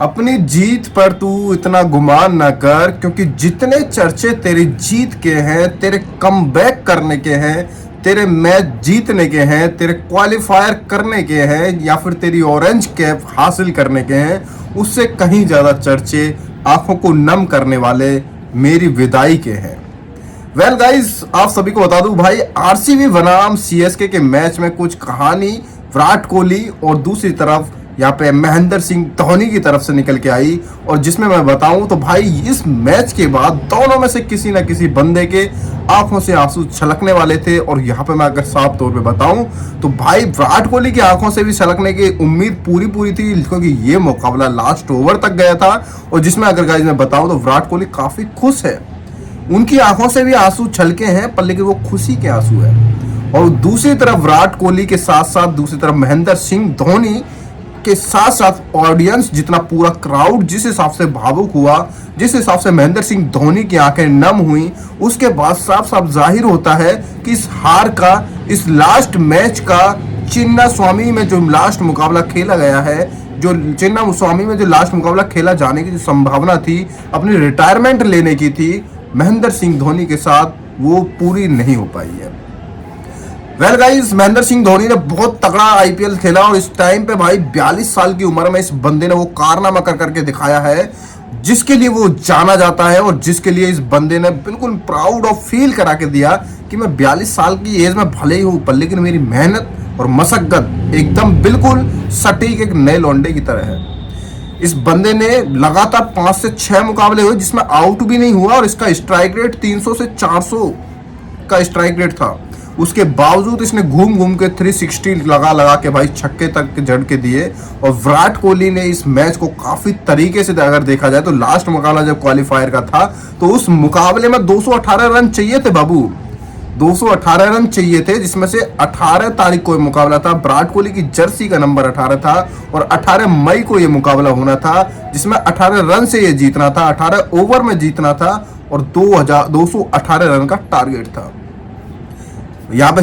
अपनी जीत पर तू इतना गुमान ना कर, क्योंकि जितने चर्चे तेरी जीत के हैं, तेरे कमबैक करने के हैं, तेरे मैच जीतने के हैं, तेरे क्वालिफायर करने के हैं, या फिर तेरी ऑरेंज कैप हासिल करने के हैं, उससे कहीं ज़्यादा चर्चे आंखों को नम करने वाले मेरी विदाई के हैं। वेल गाइस, आप सभी को बता दूं भाई, आरसीबी बनाम सीएसके के मैच में कुछ कहानी विराट कोहली और दूसरी तरफ यहाँ पे महेंद्र सिंह धोनी की तरफ से निकल के आई, और जिसमें मैं बताऊं तो भाई इस मैच के बाद दोनों में से किसी ना किसी बंदे के आंखों से आंसू छलकने वाले थे। और यहाँ पे मैं अगर साफ तौर पे बताऊं तो भाई विराट कोहली की आंखों से भी छलकने की उम्मीद पूरी थी, क्योंकि ये मुकाबला लास्ट ओवर तक गया था, और जिसमें अगर गाइस मैं बताऊं तो विराट कोहली काफी खुश है, उनकी आंखों से भी आंसू छलके हैं, पर लेकिन वो खुशी के आंसू है। और दूसरी तरफ विराट कोहली के साथ साथ दूसरी तरफ महेंद्र सिंह धोनी के साथ साथ ऑडियंस, जितना पूरा क्राउड जिस हिसाब से भावुक हुआ, जिस हिसाब से महेंद्र सिंह धोनी की आंखें नम हुई, उसके बाद साफ साफ जाहिर होता है कि इस हार का, इस लास्ट मैच का, चिन्ना स्वामी में जो लास्ट मुकाबला खेला गया है, जो चिन्ना स्वामी में जो लास्ट मुकाबला खेला जाने की जो संभावना थी, अपनी रिटायरमेंट लेने की थी महेंद्र सिंह धोनी के साथ, वो पूरी नहीं हो पाई है। वेल गाइस, महेंद्र सिंह धोनी ने बहुत तगड़ा आईपीएल खेला, और इस टाइम पे भाई 42 साल की उम्र में इस बंदे ने वो कारनामा कर करके दिखाया है जिसके लिए वो जाना जाता है, और जिसके लिए इस बंदे ने बिल्कुल प्राउड ऑफ फील करा के दिया कि मैं 42 साल की एज में भले ही हूँ, पर लेकिन मेरी मेहनत और मशक्कत एकदम बिल्कुल सटीक एक नए लौंडे की तरह है। इस बंदे ने लगातार 5 से 6 मुकाबले हुए जिसमें आउट भी नहीं हुआ, और इसका स्ट्राइक रेट 300 से 400 का स्ट्राइक रेट था। उसके बावजूद इसने घूम घूम के 360 लगा के भाई छक्के तक जड़ के दिए। और विराट कोहली ने इस मैच को काफी तरीके से अगर देखा जाए तो लास्ट मुकाबला जब क्वालिफायर का था तो उस मुकाबले में 218 रन चाहिए थे बाबू, 218 रन चाहिए थे, जिसमें से 18 तारीख को ये मुकाबला था। विराट कोहली की जर्सी का नंबर 18 था, और 18 मई को ये मुकाबला होना था, जिसमें 18 रन से ये जीतना था, 18 ओवर में जीतना था, और 218 रन का टारगेट था। यहाँ पे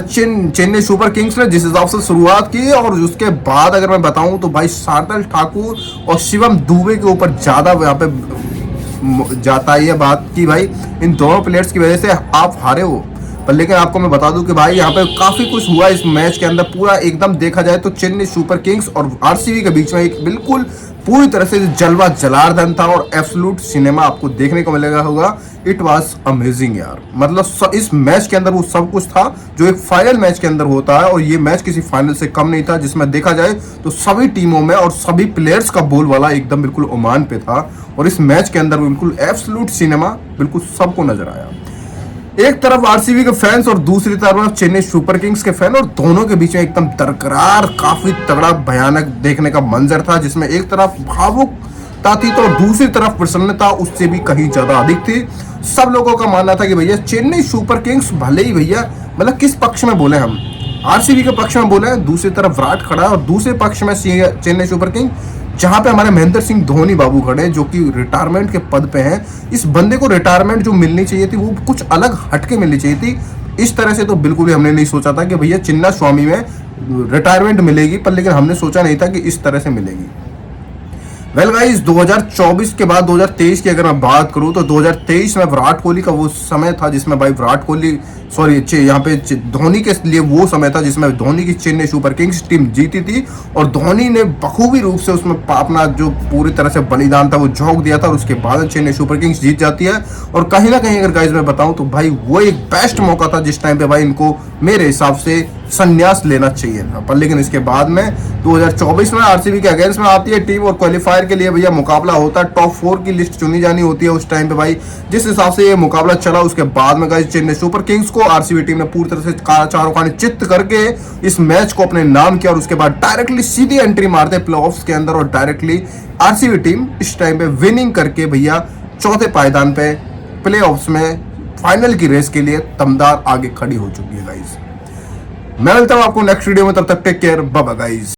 चेन्नई सुपर किंग्स ने जिस हिसाब से शुरुआत की, और उसके बाद अगर मैं बताऊं तो भाई शार्दुल ठाकुर और शिवम दुबे के ऊपर ज्यादा यहाँ पे जाता है बात की भाई इन दोनों प्लेयर्स की वजह से आप हारे हो। पर लेकिन आपको मैं बता दूं कि भाई यहाँ पे काफी कुछ हुआ इस मैच के अंदर। पूरा एकदम देखा जाए तो चेन्नई सुपर किंग्स और आरसीबी के बीच में एक बिल्कुल पूरी तरह से जलवा जलार्दन था, और एब्सोल्यूट सिनेमा आपको देखने को मिलेगा होगा। इट वाज अमेजिंग यार, मतलब इस मैच के अंदर वो सब कुछ था जो एक फाइनल मैच के अंदर होता है, और ये मैच किसी फाइनल से कम नहीं था, जिसमें देखा जाए तो सभी टीमों में और सभी प्लेयर्स का बोलबाला एकदम बिल्कुल ओमान पे था। और इस मैच के अंदर बिल्कुल एब्सोल्यूट सिनेमा बिल्कुल सबको नजर आया। एक तरफ आरसीबी के फैंस और दूसरी तरफ चेन्नई सुपर किंग्स के फैन, और दोनों के बीच में एकदम दरकरार काफी तगड़ा भयानक देखने का मंजर था, जिसमें एक तरफ भावुकता थी तो दूसरी तरफ प्रसन्नता उससे भी कहीं ज्यादा अधिक थी। सब लोगों का मानना था कि भैया चेन्नई सुपर किंग्स भले ही भैया, मतलब किस पक्ष में बोले हम, आरसीबी के पक्ष में बोले, दूसरी तरफ विराट खड़ा है, और दूसरे पक्ष में चेन्नई सुपर किंग, जहां पे हमारे महेंद्र सिंह धोनी बाबू खड़े जो कि रिटायरमेंट के पद पे हैं। इस बंदे को रिटायरमेंट जो मिलनी चाहिए थी वो कुछ अलग हटके मिलनी चाहिए थी। इस तरह से तो बिल्कुल भी हमने नहीं सोचा था कि भैया चिन्ना स्वामी में रिटायरमेंट मिलेगी, पर लेकिन हमने सोचा नहीं था कि इस तरह से मिलेगी। वेल गाइस, 2024 के बाद 2023 की अगर मैं बात करूं तो 2023 में विराट कोहली का वो समय था जिसमें भाई विराट कोहली यहाँ पे धोनी के लिए वो समय था जिसमें धोनी की चेन्नई सुपर किंग्स टीम जीती थी, और धोनी ने बखूबी रूप से उसमें अपना जो पूरी तरह से बलिदान था वो झोंक दिया था, और उसके बाद चेन्नई सुपर किंग्स जीत जाती है। और कहीं ना कहीं अगर गाइस मैं बताऊं तो भाई वो एक बेस्ट मौका था जिस टाइम पे भाई इनको मेरे हिसाब से संन्यास लेना चाहिए था। पर लेकिन इसके बाद में 2024 में आरसीबी के अगेंस्ट में आती है टीम, और क्वालिफायर के लिए भैया मुकाबला होता है, टॉप 4 की लिस्ट चुनी जानी होती है उस टाइम पे भाई। जिस हिसाब से ये मुकाबला चला, उसके बाद में गाइस चेन्नई सुपर किंग्स को आरसीबी टीम ने पूरी तरह से चारों खाने चित्त करके इस मैच को अपने नाम किया, और उसके बाद डायरेक्टली सीधी एंट्री मारते प्लेऑफ्स के अंदर, और डायरेक्टली आरसीबी टीम इस टाइम पे विनिंग करके भैया चौथे पायदान पे प्लेऑफ्स में फाइनल की रेस के लिए दमदार आगे खड़ी हो चुकी है गाइस। मैं मिलता हूं आपको नेक्स्ट वीडियो में, तब तक take care, bye bye guys.